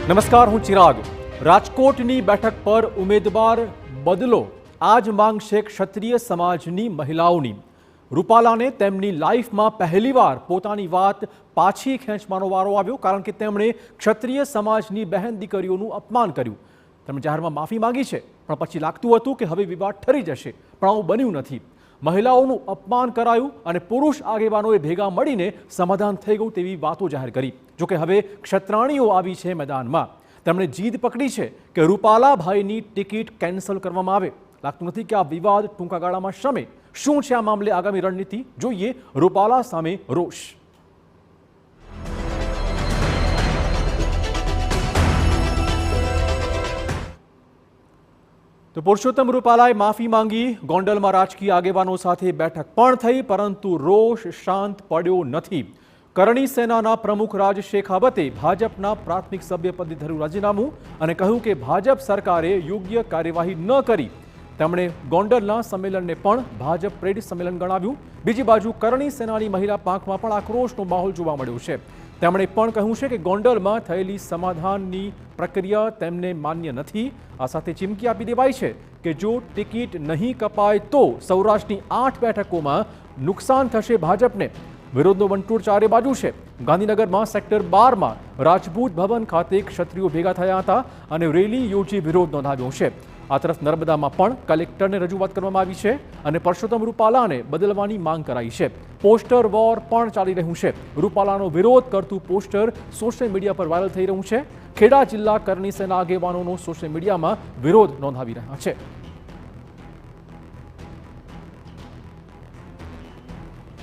નમસ્કાર, હું ચિરાગ. રાજકોટની બેઠક પર ઉમેદવાર બદલો, આ જ માંગ છે ક્ષત્રિય સમાજની મહિલાઓની. રૂપાલાને તેમની લાઈફમાં પહેલીવાર પોતાની વાત પાછી ખેંચવાનો વારો આવ્યો, કારણ કે તેમણે ક્ષત્રિય સમાજની બહેન દીકરીઓનું અપમાન કર્યું. તેમણે જાહેરમાં માફી માંગી છે, પણ પછી લાગતું હતું કે હવે વિવાદ ઠરી જશે, પણ આવું બન્યું નથી. મહિલાઓનું અપમાન કરાયું અને પુરુષ આગેવાનોએ ભેગા મળીને સમાધાન થઈ ગયું તેવી વાતો જાહેર કરી. જોકે હવે ક્ષત્રાણીઓ આવી છે મેદાનમાં. તેમણે જીદ પકડી છે કે રૂપાલાભાઈની ટિકિટ કેન્સલ કરવામાં આવે. લાગતું નથી કે આ વિવાદ ટૂંકા ગાળામાં શમે. શું છે આ મામલે આગામી રણનીતિ? જોઈએ રૂપાલા સામે રોષ. તો પુરુષોત્તમ રૂપાલાએ માફી માંગી. ગોંડલમાં રાજકીય આગેવાનો સાથે બેઠક પણ થઈ, પરંતુ રોષ શાંત પડ્યો નથી. કરણી સેનાના પ્રમુખ રાજ શેખાવતે ભાજપના પ્રાથમિક સભ્યપદે ધર્યું રાજીનામું અને કહ્યું કે ભાજપ સરકારે યોગ્ય કાર્યવાહી ન કરી. તેમણે ગોંડલના સંમેલનને પણ ભાજપ પ્રેરિત સંમેલન ગણાવ્યું. બીજી બાજુ કરણી સેનાની મહિલા પાંખમાં પણ આક્રોશનો માહોલ જોવા મળ્યો છે. તેમણે પણ કહ્યું છે કે ગોંડલમાં થયેલી સમાધાનની પ્રક્રિયા તેમને માન્ય નથી. આ સાથે ચીમકી આપી દેવાઈ છે કે જો ટિકિટ નહીં કપાય તો સૌરાષ્ટ્રની 8 બેઠકોમાં નુકસાન થશે ભાજપને. વિરોધનો વંટોળ ચારે બાજુ છે. ગાંધીનગરમાં સેક્ટર 12માં રાજપૂત ભવન ખાતે ક્ષત્રિયો ભેગા થયા હતા અને રેલી યોજી વિરોધ નોંધાવ્યો છે. આ તરફ નર્મદામાં પણ કલેક્ટરને રજૂઆત કરવામાં આવી છે અને પરસોત્તમ રૂપાલાને બદલવાની માંગ કરાઈ છે. પોસ્ટર વોર પણ ચાલી રહ્યું છે. રૂપાલાનો વિરોધ કરતું પોસ્ટર સોશિયલ મીડિયા પર વાયરલ થઈ રહ્યું છે. ખેડા જિલ્લા કરણી સેના આગેવાનોનો સોશિયલ મીડિયામાં વિરોધ નોંધાવી રહ્યા છે.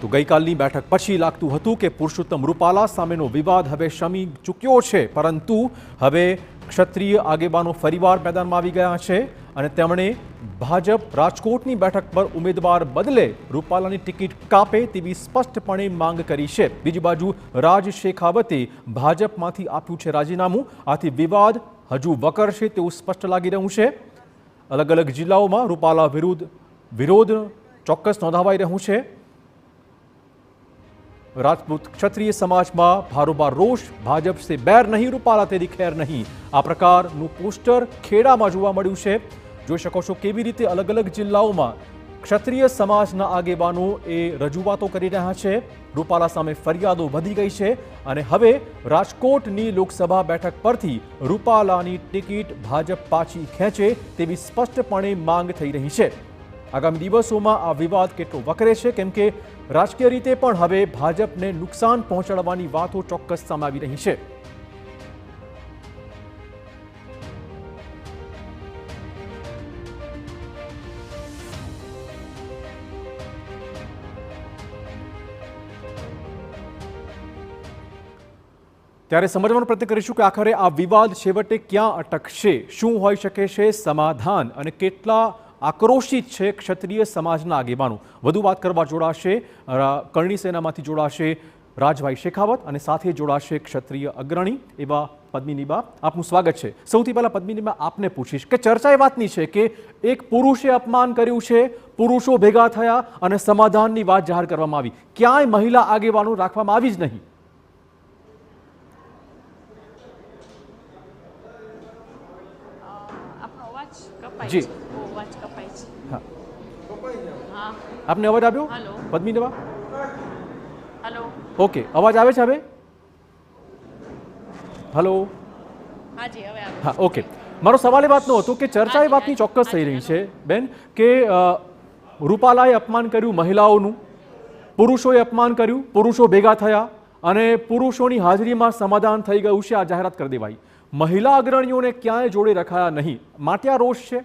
તો ગઈકાલની બેઠક પછી લાગતું હતું કે પુરુષોત્તમ રૂપાલા સામેનો વિવાદ હવે શમી ચૂક્યો છે, પરંતુ હવે ક્ષત્રિય આગેવાનો ફરીવાર મેદાનમાં આવી ગયા છે અને તેમણે ભાજપ રાજકોટની બેઠક પર ઉમેદવાર બદલે રૂપાલાની ટિકિટ કાપે તેવી સ્પષ્ટપણે માંગ કરી છે. બીજી બાજુ રાજ શેખાવતે ભાજપમાંથી આપ્યું છે રાજીનામું. આથી વિવાદ હજુ વકરશે તેવું સ્પષ્ટ લાગી રહ્યું છે. અલગ અલગ જિલ્લાઓમાં રૂપાલા વિરોધ ચોક્કસ નોંધાવાઈ રહ્યું છે. રાજપૂત ક્ષત્રિય સમાજમાં ભારોભાર રોષ. ભાજપ સે બેર નહીં, રૂપાલા તેરી ખેર નહીં, આ પ્રકારનું પોસ્ટર ખેડામાં જોવા મળ્યું છે. જોઈ શકો છો કેવી રીતે અલગ અલગ જિલ્લાઓમાં ક્ષત્રિય સમાજના આગેવાનો એ રજૂઆતો કરી રહ્યા છે. રૂપાલા સામે ફરિયાદો વધી ગઈ છે અને હવે રાજકોટની લોકસભા બેઠક પરથી રૂપાલાની ટિકિટ ભાજપ પાછી ખેંચે તેવી સ્પષ્ટપણે માંગ થઈ રહી છે. આગામી દિવસોમાં આ વિવાદ કેટલો વકરે છે, કેમ કે રાજકીય રીતે પણ હવે ભાજપને નુકસાન પહોંચાડવાની વાતો ચોક્કસ સામે આવી રહી છે. ત્યારે સમજવાનો પ્રયત્ન કરીશું કે આખરે આ વિવાદ છેવટે ક્યાં અટકશે, શું હોઈ શકે છે સમાધાન અને કેટલા આક્રોશિત છે ક્ષત્રિય સમાજના આગેવાનો. વધુ વાત કરવા જોડાશે કરણી સેનામાંથી જોડાશે રાજભાઈ શેખાવત અને સાથે જોડાશે ક્ષત્રિય અગ્રણી એવા પદ્મિનીબા. આપનું સ્વાગત છે. સૌથી પહેલા પદ્મિનીબા આપને પૂછીશ કે ચર્ચા એ વાતની છે કે એક પુરુષે અપમાન કર્યું છે, પુરુષો ભેગા થયા અને સમાધાનની વાત જાહેર કરવામાં આવી. ક્યાંય મહિલા આગેવાનો રાખવામાં આવી જ નહીં. જી આપને અવાજ આવ્યો પદ્મિનીબા? ઓકે, અવાજ આવે છે હવે? હલો, હા, ઓકે. મારો સવાલ એ વાતનો હતો કે ચર્ચા એ વાતની ચોક્કસ થઈ રહી છે બેન કે રૂપાલાએ અપમાન કર્યું મહિલાઓનું, પુરુષોએ અપમાન કર્યું, પુરુષો ભેગા થયા અને પુરુષોની હાજરીમાં સમાધાન થઈ ગયું છે. આ જાહેરાત કરી દેવાઈ. મહિલા અગ્રણીઓને ક્યાંય જોડે રખાયા નહીં. માટે આ રોષ છે?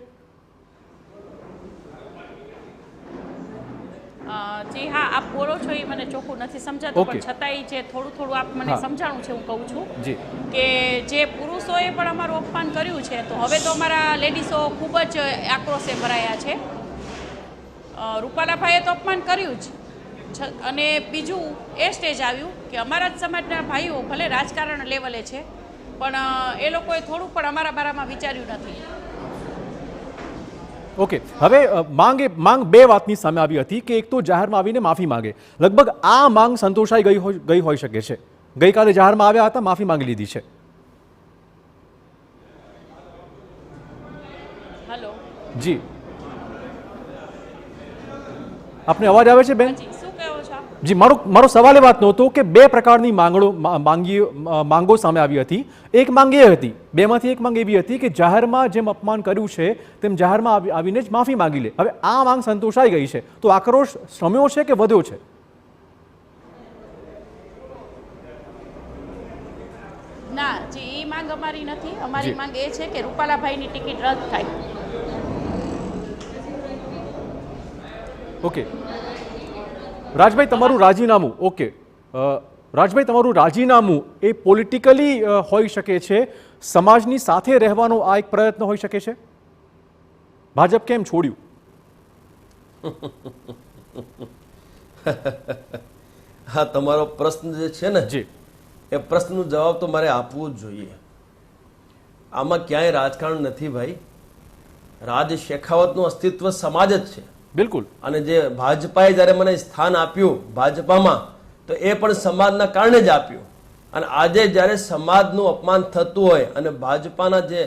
જી હા, આપ બોલો છો એ મને ચોખ્ખું નથી સમજાતું, પણ છતાંય જે થોડું આપ મને સમજાણું છે હું કહું છું કે જે પુરુષોએ પણ અમારું અપમાન કર્યું છે, તો હવે તો અમારા લેડીઝો ખૂબ જ આક્રોશે ભરાયા છે. રૂપાલાભાઈએ તો અપમાન કર્યું જ, અને બીજું એ સ્ટેજ આવ્યું કે અમારા જ સમાજના ભાઈઓ ભલે રાજકારણ લેવલે છે, પણ એ લોકોએ થોડું પણ અમારા બારામાં વિચાર્યું નથી. ઓકે, હવે માંગ બે વાતની સામે આવી હતી કે એક તો જાહેરમાં આવીને માફી માંગે. લગભગ આ માંગ સંતોષાઈ ગઈ હોઈ શકે છે. ગઈકાલે જાહેરમાં આવ્યા હતા, માફી માંગી લીધી છે. જી, આપને અવાજ આવે છે બેન? જી, શું કહો છો? જી, મારો સવાલ એ વાતનો હતો કે બે પ્રકારની માંગો સામે આવી હતી. એક માંગ એ હતી, બેમાંથી એક માંગ એવી હતી કે જાહેરમાં જેમ અપમાન કર્યું છે તેમ જાહેરમાં આવીને જ માફી માંગી લે. હવે આ માંગ સંતોષાઈ ગઈ છે તો આક્રોશ શમ્યો છે કે વધ્યો છે? ના જી, એ માંગ અમારી નથી. અમારી માંગ એ છે કે રૂપાલાભાઈની ટિકિટ રદ થાય. ઓકે રાજભાઈ, તમારું રાજીનામું, ઓકે રાજભાઈ, તમારું રાજીનામું એ પોલિટિકલી હોઈ શકે છે, સમાજની સાથે રહેવાનો આ એક પ્રયત્ન હોઈ શકે છે? ભાજપ કેમ છોડ્યું? હા, તમારો પ્રશ્ન જે છે ને, જી, એ પ્રશ્નનો જવાબ તો મારે આપવો જ જોઈએ. આમાં ક્યાંય રાજકારણ નથી ભાઈ. રાજ શેખાવતનું અસ્તિત્વ સમાજ જ છે. બિલકુલ. અને જે ભાજપાએ જ્યારે મને સ્થાન આપ્યું ભાજપામાં, તો એ પણ સમાજના કારણે જ આપ્યું. અને આજે જ્યારે સમાજનું અપમાન થતું હોય અને ભાજપાના જે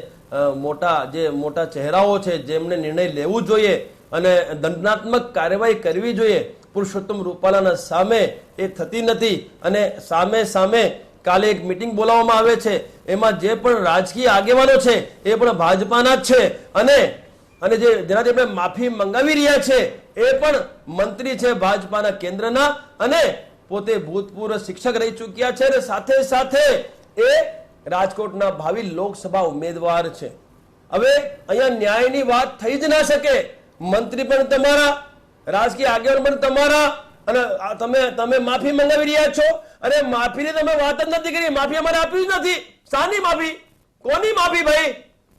મોટા ચહેરાઓ છે જેમને નિર્ણય લેવું જોઈએ અને દંડાત્મક કાર્યવાહી કરવી જોઈએ પુરુષોત્તમ રૂપાલાના સામે, એ થતી નથી. અને સામે કાલે એક મિટિંગ બોલાવવામાં આવે છે, એમાં જે પણ રાજકીય આગેવાનો છે એ પણ ભાજપાના જ છે. અને જેનાથી આપણે માફી મંગાવી રહ્યા છે એ પણ મંત્રી છે ભાજપાના કેન્દ્રના અને પોતે ભૂતપૂર્વ શિક્ષક રહી ચૂક્યા છે અને સાથે એ રાજકોટના ભાવિ લોકસભા ઉમેદવાર છે. હવે અહીંયા ન્યાયની વાત થઈ જ ના શકે. મંત્રી પણ તમારા, રાજકીય આગેવાન પણ તમારા, અને તમે માફી મંગાવી રહ્યા છો. અને માફીની તમે વાત જ નથી કરી. માફી અમારે આપી જ નથી. શાની માફી? કોની માફી ભાઈ?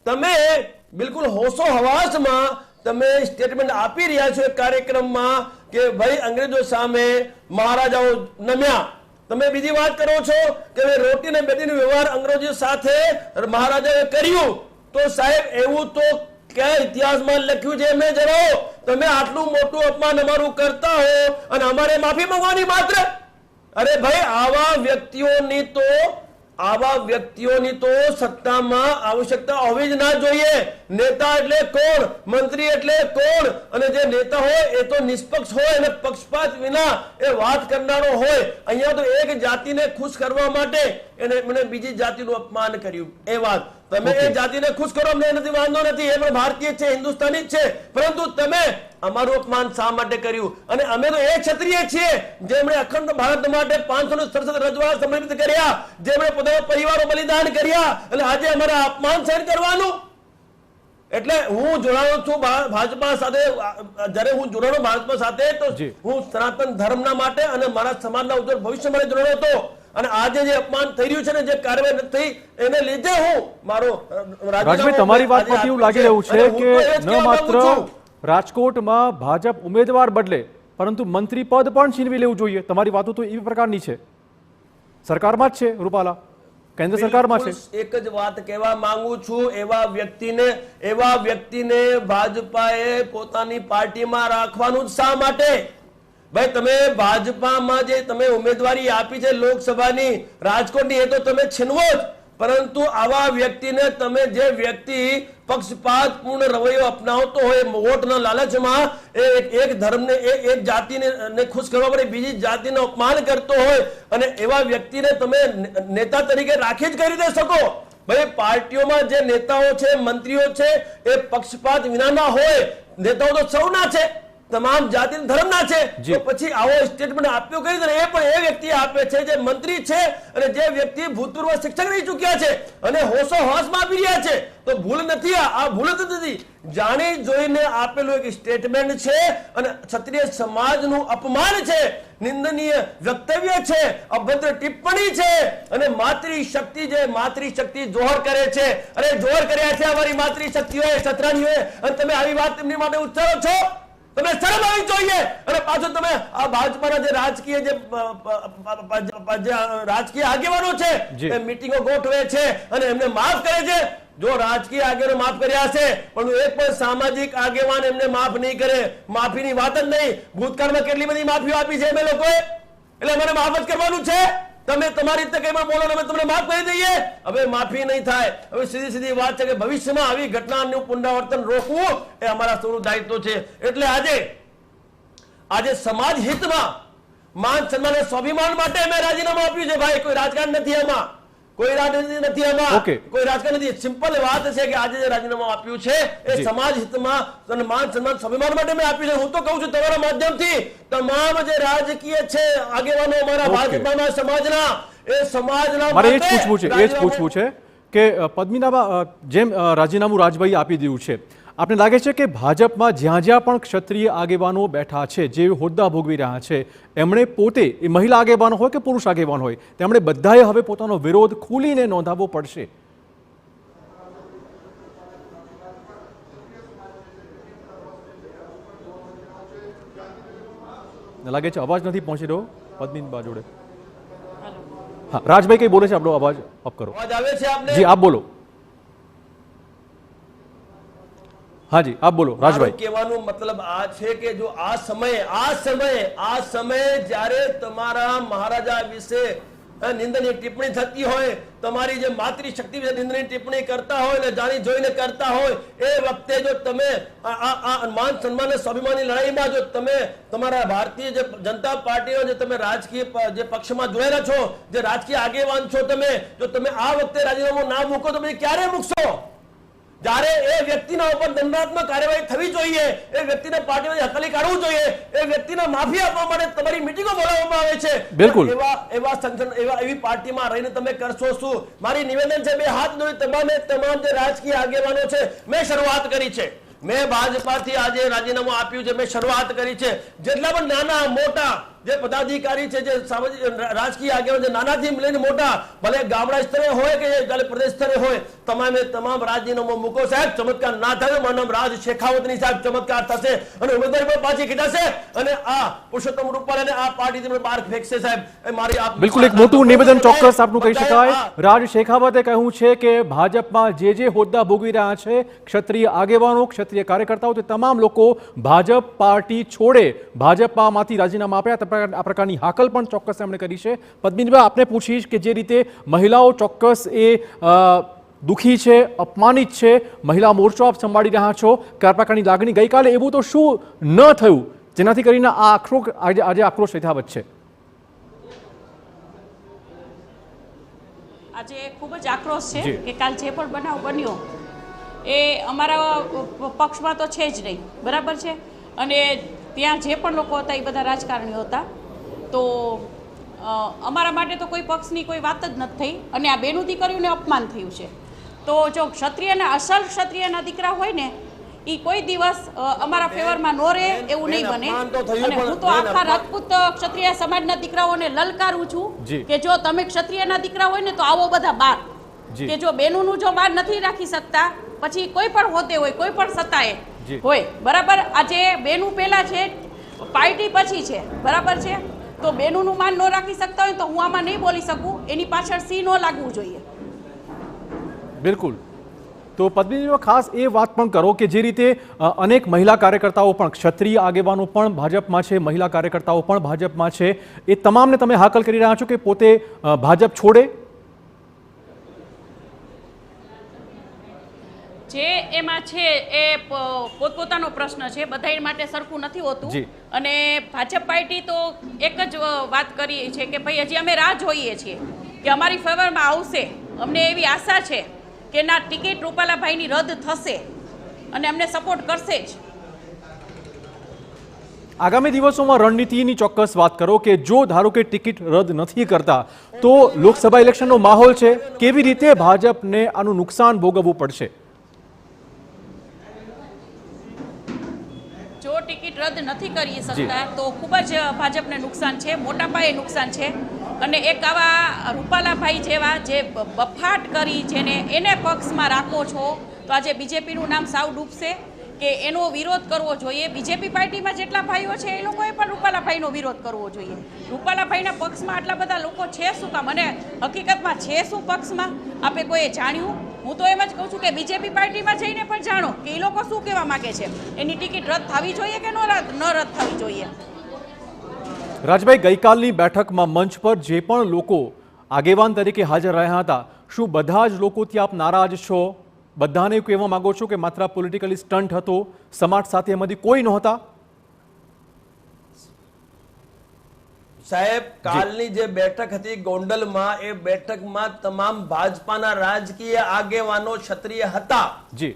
તમે બિલકુલ હોશો હવાસમાં તમે સ્ટેટમેન્ટ આપી રહ્યા છો એક કાર્યક્રમમાં કે ભાઈ અંગ્રેજો સામે મહારાજાઓ નમ્યા. તમે બીજી વાત કરો છો કે રોટી અને બેટીનો વ્યવહાર અંગ્રેજો સાથે મહારાજાએ કર્યું. તો સાહેબ એવું તો ક્યાં ઇતિહાસમાં લખ્યું છે એમને જણાવો. તમે આટલું મોટું અપમાન અમારું કરતા હો અને અમારે માફી માંગવાની માત્ર? અરે ભાઈ, આવા વ્યક્તિઓની તો સત્તામાં આવશ્યકતા હોવી જ ના જોઈએ. નેતા એટલે કોણ? મંત્રી એટલે કોણ? અને જે નેતા હોય એ તો નિષ્પક્ષ હોય અને પક્ષપાત વિના એ વાત કરનારો હોય. અહીંયા તો એક જાતિને ખુશ કરવા માટે મને બીજી જાતિનું અપમાન કર્યું. એ વાત તમે એ જાતિને ખુશ કરો, અમને નથી વાંધો નથી, એ પણ ભારતીય છે, હિન્દુસ્તાની જ છે. પરંતુ તમે અમારું અપમાન શા માટે કર્યું? અને અમે તો એ ક્ષત્રિય છીએ જેમણે અખંડ ભારત માટે 567 રજવાડા સમર્પિત કર્યા, જેમણે પોતાના પરિવારો બલિદાન કર્યા, અને આજે અમારે અપમાન સહન કરવાનું? એટલે હું જોડાણો છું ભાજપા સાથે. જ્યારે હું જોડાણો ભાજપા સાથે તો હું સનાતન ધર્મના માટે અને મારા સમાજના ઉજ્જવળ ભવિષ્ય માટે જોડાણો હતો. અને આજે જે અપમાન થઈ રહ્યું છે ને, જે કાર્યવાહી થઈ એને લીધે હું મારો રાજભાઈ, તમારી વાતમાંથી એવું લાગી રહ્યું છે કે ન માત્ર રાજકોટમાં ભાજપ ઉમેદવાર બદલે પરંતુ મંત્રી પદ પણ છીનવી લેવું જોઈએ. તમારી વાતો તો એવી પ્રકારની છે. સરકારમાં જ છે રૂપાલા, કેન્દ્ર સરકારમાં છે. એક જ વાત કહેવા માંગુ છું, એવા વ્યક્તિને ભાજપાએ પોતાની પાર્ટીમાં રાખવાનું શા માટે? ભાઈ, તમે ભાજપામાં જે તમે ઉમેદવારી આપી છે લોકસભાની રાજકોટની, એ તો તમે છીનવો જ. પરંતુ આવા વ્યક્તિને તમે, જે વ્યક્તિ પક્ષપાત પૂર્ણ રવૈયો અપનાવતો હોય વોટના લાલચમાં, એક ધર્મને એક જાતિને ખુશ કરવા માટે બીજી જાતિનું અપમાન કરતો હોય, અને એવા વ્યક્તિને તમે નેતા તરીકે રાખી જ કરી દે શકો? ભાઈ, પાર્ટીઓમાં જે નેતાઓ છે, મંત્રીઓ છે, એ પક્ષપાત વિનાના હોય. નેતાઓ તો સૌના છે, તમામ જાતિ ધર્મના છે. તો પછી આવો સ્ટેટમેન્ટ આપ્યો કરી દે. એ પણ એ વ્યક્તિ આપે છે જે મંત્રી છે અને જે વ્યક્તિ ભૂતપૂર્વ શિક્ષક રહી ચૂક્યા છે અને હોશો હોશમાં આપી રહ્યા છે. તો ભૂલ નથી, આ ભૂલ જ નથી. જાણી જોઈને આપેલું એક સ્ટેટમેન્ટ છે અને ક્ષત્રિય સમાજનું અપમાન છે, નિંદનીય વક્તવ્ય છે, અભદ્ર ટિપ્પણી છે. અને માતૃશક્તિ જોહર કરે છે. અરે જોહર કર્યા છે અમારી માતૃશક્તિઓએ, સતરાણીઓએ, અને તમે આવી વાત તેમની માટે ઉચ્ચારો છો? તમે શરમ આવી જોઈએ. અને પાછું તમે આ ભાજપાના જે રાજકીય આગેવાનો છે એ મીટિંગો ગોઠવે છે અને એમને માફ કરે છે. જો રાજકીય આગેવાનો માફ કર્યા છે, પણ એક પણ સામાજિક આગેવાન એમને માફ નહીં કરે. માફીની વાત જ નહીં. ભૂતકાળમાં કેટલી બધી માફીઓ આપી છે અમે લોકોએ, એટલે અમારે માફ જ કરવાનું છે. તમે તમારી રીતે કઈ પણ બોલો અમે તમને માફ કરી દઈએ. હવે માફી નહીં થાય. હવે સીધી વાત છે કે ભવિષ્યમાં આવી ઘટનાનું પુનરાવર્તન રોકવું એ અમારા સૌનું દાયિત્વ છે. એટલે આજે સમાજ હિતમાં માન સન્માન અને સ્વાભિમાન માટે અમે રાજીનામું આપ્યું છે. ભાઈ કોઈ રાજકારણ નથી આમાં, કોઈ રાજનીતિ નથી આમાં, કોઈ રાજકારણ નથી. સિમ્પલ વાત છે કે આજે જે રાજીનામું આપ્યું છે એ સમાજ હિતમાં અને માન સન્માન સ્વાભિમાન માટે મેં આપ્યું છે. હું તો કહું છું તમારા માધ્યમથી તમામ જે રાજકીય છે આગેવાનો અમારા ભાજપના સમાજના એ સમાજના મારે એ જ પૂછવું છે કે પદ્મિનાબા, જેમ રાજીનામું રાજભાઈ આપી દીધું છે, આપને લાગે છે કે ભાજપમાં જ્યાં જ્યાં પણ ક્ષત્રિય આગેવાનો બેઠા છે, જે હોદ્દા ભોગવી રહ્યા છે, એમણે પોતે, એ મહિલા આગેવાનો હોય કે પુરુષ આગેવાન હોય, તેમણે બધાએ હવે પોતાનો વિરોધ ખુલીને નોંધાવવો પડશે? લાગે છે અવાજ નથી પહોંચી રહ્યો પદ્મિનબા જોડે. હા, રાજભાઈ કઈ બોલે છે, આપણો અવાજ અપ કરો. અવાજ આવે છે આપને? જી, આપ બોલો. હાજી, આપ બોલો રાજભાઈ. કહેવાનો મતલબ આ છે કે જો આ સમયે જ્યારે તમારા મહારાજા વિશે નિંદનીય ટિપ્પણી થતી હોય, તમારી જે માતૃશક્તિ વિશે નિંદનીય ટિપ્પણી કરતા હોય ને જાણી જોઈને કરતા હોય, એ વખતે જો તમે આ માન સન્માન અને સ્વાભિમાનની લડાઈમાં જો તમે તમારા ભારતીય જે જનતા પાર્ટીનો જે તમે રાજકીય જે પક્ષમાં જોડાયેલા છો, જે રાજકીય આગેવાન છો, જો તમે આ વખતે રાજીનામું ના મૂકો તો પછી ક્યારે મૂકશો? જ્યારે એ વ્યક્તિના ઉપર દંડાત્મક કાર્યવાહી થવી જોઈએ, એ વ્યક્તિને પાર્ટીમાંથી હકાલી કાઢવું જોઈએ, એ વ્યક્તિને માફી આપવા માટે તમારી મીટિંગો બોલાવવામાં આવે છે. બિલકુલ એવા સંગઠન એવી પાર્ટીમાં રહીને તમે કરશો શું? મારી નિવેદન છે, બે હાથ જોડી તમામ જે રાજકીય આગેવાનો છે, મેં શરૂઆત કરી છે. મેં ભાજપાથી આજે રાજીનામું આપ્યું છે. મેં શરૂઆત કરી છે. જેટલા પણ નાના મોટા જે પદાધિકારી છે, જે રાજકીય આગેવાનો, નાનાથી લઈને મોટા, ભલે ગામડા સ્તરે હોય કે પ્રદેશ સ્તરે હોય, તમામ રાજીનામું મૂકો સાહેબ. ચમત્કાર ના થાય. મારું નામ રાજ શેખાવતની સાહેબ ચમત્કાર થશે અને ઉમેદવારી પણ પાછી ખેંચાશે અને આ પુરુષોત્તમ રૂપાલાને આ પાર્ટીથી બહાર ફેંકશે સાહેબ. એ મારી બિલકુલ એક મોટું નિવેદન ચોક્કસ આપનું કહી શકાય. રાજ શેખાવતે કહ્યું છે કે ભાજપમાં જે હોદ્દા ભોગવી રહ્યા છે, ક્ષત્રિય આગેવાનો, ક્ષત્રિય કાર્યકર્તાઓ, તે તમામ લોકો ભાજપ પાર્ટી છોડે, ભાજપમાંથી રાજીનામા આપ્યા. આ પ્રકારની હાકલ પણ ચોક્કસ એમણે કરી છે. પદ્મિનીભાઈ, આપને પૂછીશ કે જે રીતે મહિલાઓ ચોક્કસ એ દુઃખી છે, અપમાનિત છે, મહિલા મોરચો આપ સંભાળી રહ્યા છો, કે આ પ્રકારની લાગણી ગઈકાલે એવું તો શું ન થયું જેનાથી કરીને આ આજે આક્રોશ યથાવત છે? આજે ખૂબ જ આક્રોશ છે કે કાલ જે પણ બનાવ બન્યો એ અમારા પક્ષમાં તો છે જ નહીં, બરાબર છે. અને ત્યાં જે પણ લોકો હતા એ બધા રાજકારણીઓ હતા. તો અમારા માટે તો કોઈ પક્ષની કોઈ વાત જ નથી થઈ અને આ બેનું દીકરીઓને અપમાન થયું છે. તો જો ક્ષત્રિયના અસલ ક્ષત્રિયના દીકરા હોય ને, એ કોઈ દિવસ અમારા ફેવરમાં નો રહે એવું નહીં બને. અને હું તો આખા રાજપૂત ક્ષત્રિય સમાજના દીકરાઓને લલકારું છું કે જો તમે ક્ષત્રિયના દીકરા હોય ને તો આવો બધા બાર, કે જો બેનુંનું જો બાર નથી રાખી શકતા, પછી કોઈ પણ હોતે હોય, કોઈ પણ સત્તાએ હોય, બરાબર. આજે બેનું પહેલા છે, પાર્ટી પછી છે, બરાબર છે. તો બેનુંનું માન ન રાખી શકતા હોય તો હું આમાં નહીં બોલી શકું. એની પાછળ સી ન લાગવું જોઈએ. બિલકુલ. તો પદ્મિનીમાં ખાસ એ વાત પણ કરો કે જે રીતે અનેક મહિલા કાર્યકર્તાઓ પણ, ક્ષત્રિય આગેવાનો પણ ભાજપમાં છે, મહિલા કાર્યકર્તાઓ પણ ભાજપમાં છે, એ તમામને તમે હાકલ કરી રહ્યા છો કે પોતે ભાજપ છોડે? જે એમાં છે એ પોતપોતાનો પ્રશ્ન છે, બધા માટે સરખું નથી હોતું. અને ભાજપ પાર્ટી તો એક જ વાત કરી છે કે ભાઈ હજી અમે રાહ જોઈએ છીએ કે અમારી ફેવરમાં આવશે. અમને એવી આશા છે કે ના, ટિકિટ રૂપાલાભાઈની રદ થશે અને અમને સપોર્ટ કરશે જ. આગામી દિવસોમાં રણનીતિની ચોક્કસ વાત કરો કે જો ધારો કે ટિકિટ રદ નથી કરતા તો લોકસભા ઇલેક્શનનો માહોલ છે, કેવી રીતે ભાજપને આનું નુકસાન ભોગવવું પડશે? જો ટિકિટ રદ નથી કરી શકતા તો ખૂબ જ ભાજપને નુકસાન છે, મોટા પાયે નુકસાન છે. અને એક આવા રૂપાલાભાઈ જેવા જે બફાટ કરી જેને એને પક્ષમાં રાખો છો તો આજે બીજેપીનું નામ સાવ ડૂબશે. કે એનો વિરોધ કરવો જોઈએ. બીજેપી પાર્ટીમાં જેટલા ભાઈઓ છે એ લોકોએ પણ રૂપાલાભાઈનો વિરોધ કરવો જોઈએ. રૂપાલાભાઈના પક્ષમાં આટલા બધા લોકો છે શું કામ? અને હકીકતમાં છે શું પક્ષમાં? આપે કોઈએ જાણ્યું? હું તો એમ જ કહું છું કે બીજેપી પાર્ટીમાં જઈને પણ જાણો કે એ લોકો શું કહેવા માંગે છે. એની ટિકિટ રદ થવી જોઈએ કે ન રદ થવી જોઈએ? રાજભાઈ, ગઈકાલની બેઠકમાં મંચ પર જે પણ લોકો આગેવાન તરીકે હાજર રહ્યા હતા, શું બધા જ લોકોથી આપ નારાજ છો? બધાને કહેવા માંગો છો કે માત્ર પોલિટિકલી સ્ટન્ટ હતો, સમાજ સાથે એમાંથી કોઈ નહોતા? સાહેબ, કાલની જે બેઠક હતી ગોંડલમાં, એ બેઠકમાં તમામ ભાજપાના રાજકીય આગેવાનો ક્ષત્રિય હતા. જી,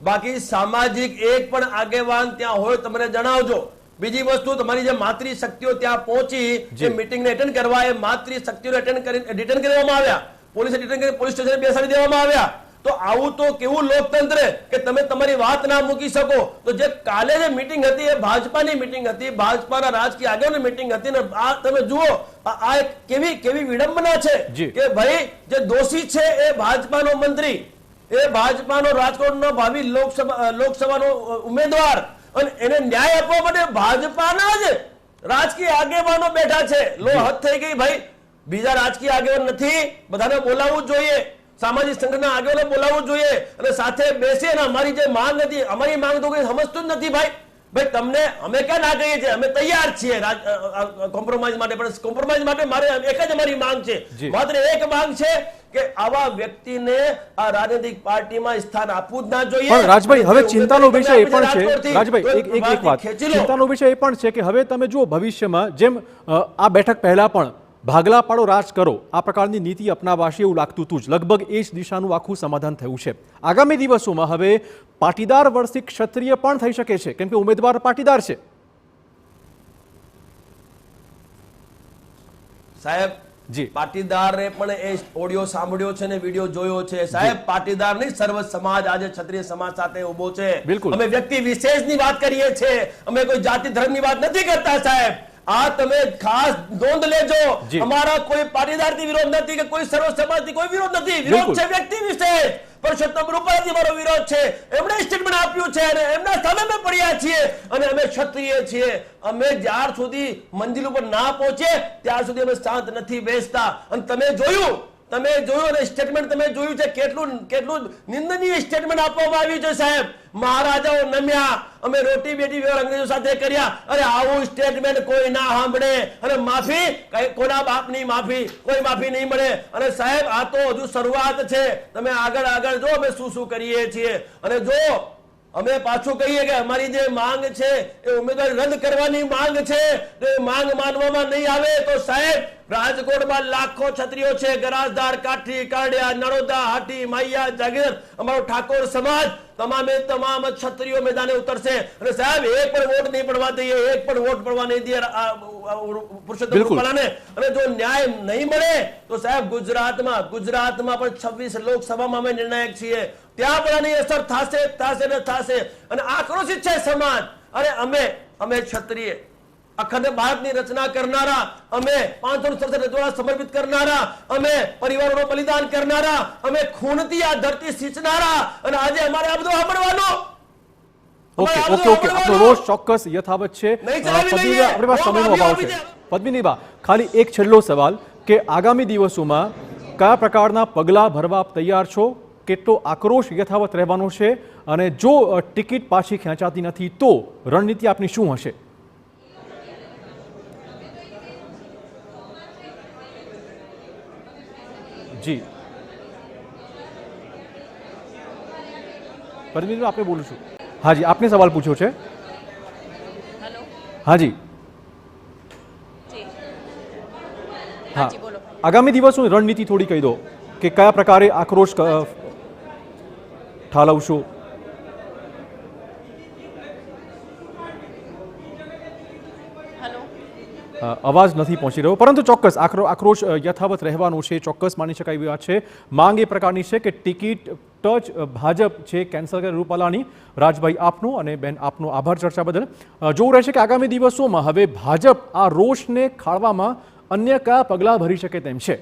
બાકી સામાજિક એક પણ આગેવાન ત્યાં હોય તમને જણાવજો. બીજી વસ્તુ, તમારી જે માતૃ શક્તિઓ ત્યાં પહોંચી જે મીટિંગને એટેન્ડ કરવા, એ માતૃ શક્તિઓને ડિટેન કરવામાં આવ્યા, પોલીસે ડિટેન કરી પોલીસ સ્ટેશને બેસાડી દેવામાં આવ્યા. તો આવું તો કેવું લોકતંત્ર કે તમે તમારી વાત ના મૂકી શકો? તો જે કાલે જે મીટિંગ હતી એ ભાજપાની મીટિંગ હતી, ભાજપાના રાજકીય આગેવાનની મીટિંગ હતી, ને આ તમે જુઓ, આ એક કેવી વિડંબના છે કે ભાઈ જે દોષી છે એ ભાજપાનો મંત્રી, એ ભાજપાનો રાજકોટનો ભાવિ લોકસભાનો ઉમેદવાર, અને એને ન્યાય આપવા માટે ભાજપાના જ રાજકીય આગેવાનો બેઠા છે. લો, હદ થઈ ગઈ ભાઈ. બીજા રાજકીય આગેવાન નથી, બધાને બોલાવવું જોઈએ, સામાજિક સંગઠનના આગેવાનો બોલાવવું જોઈએ, અને સાથે બેસી અને અમારી જે માંગ હતી, અમારી માંગ તો કોઈ સમજતું જ નથી ભાઈ. ભાઈ તમને અમે ક્યાં ના કહીએ છીએ, અમે તૈયાર છીએ કોમ્પ્રોમાઇઝ માટે, પણ કોમ્પ્રોમાઇઝ માટે મારે એક જ અમારી માંગ છે, માત્ર એક માંગ છે કે આવા વ્યક્તિને આ રાજનૈતિક પાર્ટીમાં સ્થાન આપવું જ ના જોઈએ. પણ રાજભાઈ, હવે ચિંતાનો વિષય એ પણ છે, રાજભાઈ એક વાત, ચિંતાનો વિષય એ પણ છે કે હવે તમે જુઓ, ભવિષ્યમાં જેમ આ બેઠક પહેલા પણ ભાગલા પાડો રાજ કરો આ પ્રકારની નીતિ અપનાવાશે એવું લાગતું હતું જ, લગભગ એ જ દિશાનું આખું સમાધાન થયું છે. આગામી દિવસોમાં હવે પાટીદાર વર્સિક ક્ષત્રિય પણ થઈ શકે છે, કેમ કે ઉમેદવાર પાટીદાર છે. સાહેબ જી, પાટીદારે પણ એ ઓડિયો સાંભળ્યો છે ને વિડીયો જોયો છે. સાહેબ, પાટીદાર નહીં, સર્વ સમાજ આજે ક્ષત્રિય સમાજ સાથે ઉભો છે. બિલકુલ, અમે વ્યક્તિ વિશેષની વાત કરીએ છીએ, અમે કોઈ જાતિ ધર્મની વાત નથી કરતા સાહેબ. આ તમે ખાસ નોંધ લેજો, અમારા કોઈ પાટીદારથી વિરોધ નથી કે કોઈ સર્વ સમાજથી કોઈ વિરોધ નથી. વિરોધ છે વ્યક્તિ વિશેષ, પરસોત્તમ રૂપાલાથી મારો વિરોધ છે. એમણે સ્ટેટમેન્ટ આપ્યું છે અને એમના સામે અમે પડ્યા છીએ, અને અમે ક્ષત્રિય છીએ. અમે જ્યાર સુધી મંજિલ ઉપર ના પહોંચે ત્યાર સુધી અમે શાંત નથી બેસતા. અને તમે જોયું અને સ્ટેટમેન્ટ તમે જોયું છે, કેટલું નિંદનીય સ્ટેટમેન્ટ આપવામાં આવ્યું છે સાહેબ. મહારાજાઓ નમ્યા, અમે રોટી બેટી વ્યવહાર અંગ્રેજો સાથે કર્યા. અરે આવું સ્ટેટમેન્ટ કોઈ ના સાંભળે, અને માફી કોના બાપની માફી, કોઈ માફી નહીં મળે. અને સાહેબ, આ તો હજુ શરૂઆત છે. તમે આગળ જો અમે શું કરીએ છીએ. અને જો અમે પાછું કહીએ કે અમારી જે માંગ છે એ ઉમેદવારી રદ કરવાની માંગ છે, તો એ માંગ માનવામાં નહીં આવે તો સાહેબ, રાજકોટમાં લાખો ક્ષત્રિયો છે, ગરાસદાર, કાઠી, કારડિયા, નરોદા, હાટી, માયા, જાગીર, અમારો ઠાકોર સમાજ, તમામ ક્ષત્રિયો મેદાને ઉતરશે. અને સાહેબ, એક પણ વોટ નહીં પડવા દઈએ, એક પણ વોટ પડવા નહીં દઈએ પુરુષોત્તમ રૂપાલાને. અને જો ન્યાય નહીં મળે તો સાહેબ, ગુજરાતમાં પણ 26 લોકસભામાં અમે નિર્ણાયક છીએ, ત્યાં પણ આની અસર થશે. અને આક્રોશિત છે સમાજ. અરે અમે ક્ષત્રિય, અખંડ ભારતની રચના કરનારા, અમે 567 રજવાડા સમર્પિત કરનારા, અમે પરિવારોનું બલિદાન કરનારા, અમે ખૂનથી આ ધરતી સિંચનારા, અને આજે અમારે આ બધું સાંભળવાનો. ઓકે, આપણો રોષ ચોક્કસ યથાવત છે. આપણી પાસે સમયનો અભાવ છે. પદ્મિનીબા, ખાલી એક છેલ્લો સવાલ કે આગામી દિવસોમાં કયા પ્રકારના પગલાં ભરવા આપ તૈયાર છો? કેટલો આક્રોશ યથાવત રહેવાનો છે? અને જો ટિકિટ પાછી ખેંચાતી નથી તો રણનીતિ આપની શું હશે? જી, પરમીન, આપણે બોલું છું. હાજી, આપને સવાલ પૂછ્યો છે. હાજી, હા, આગામી દિવસોની રણનીતિ થોડી કહી દો કે કયા પ્રકારે આક્રોશ ઠાલવશો? અવાજ નથી પહોંચી રહ્યો, પરંતુ ચોક્કસ આક્રોશ યથાવત રહેવાનો છે, ચોક્કસ માની શકાય એવી વાત છે. માંગ એ પ્રકારની છે કે ટિકિટ ટચ ભાજપ છે કેન્સલ કરે રૂપાલાની. રાજભાઈ આપનો અને બેન આપનો આભાર ચર્ચા બદલ. જોવું રહેશે કે આગામી દિવસોમાં હવે ભાજપ આ રોષને ખાળવામાં અન્ય કયા પગલાં ભરી શકે તેમ છે.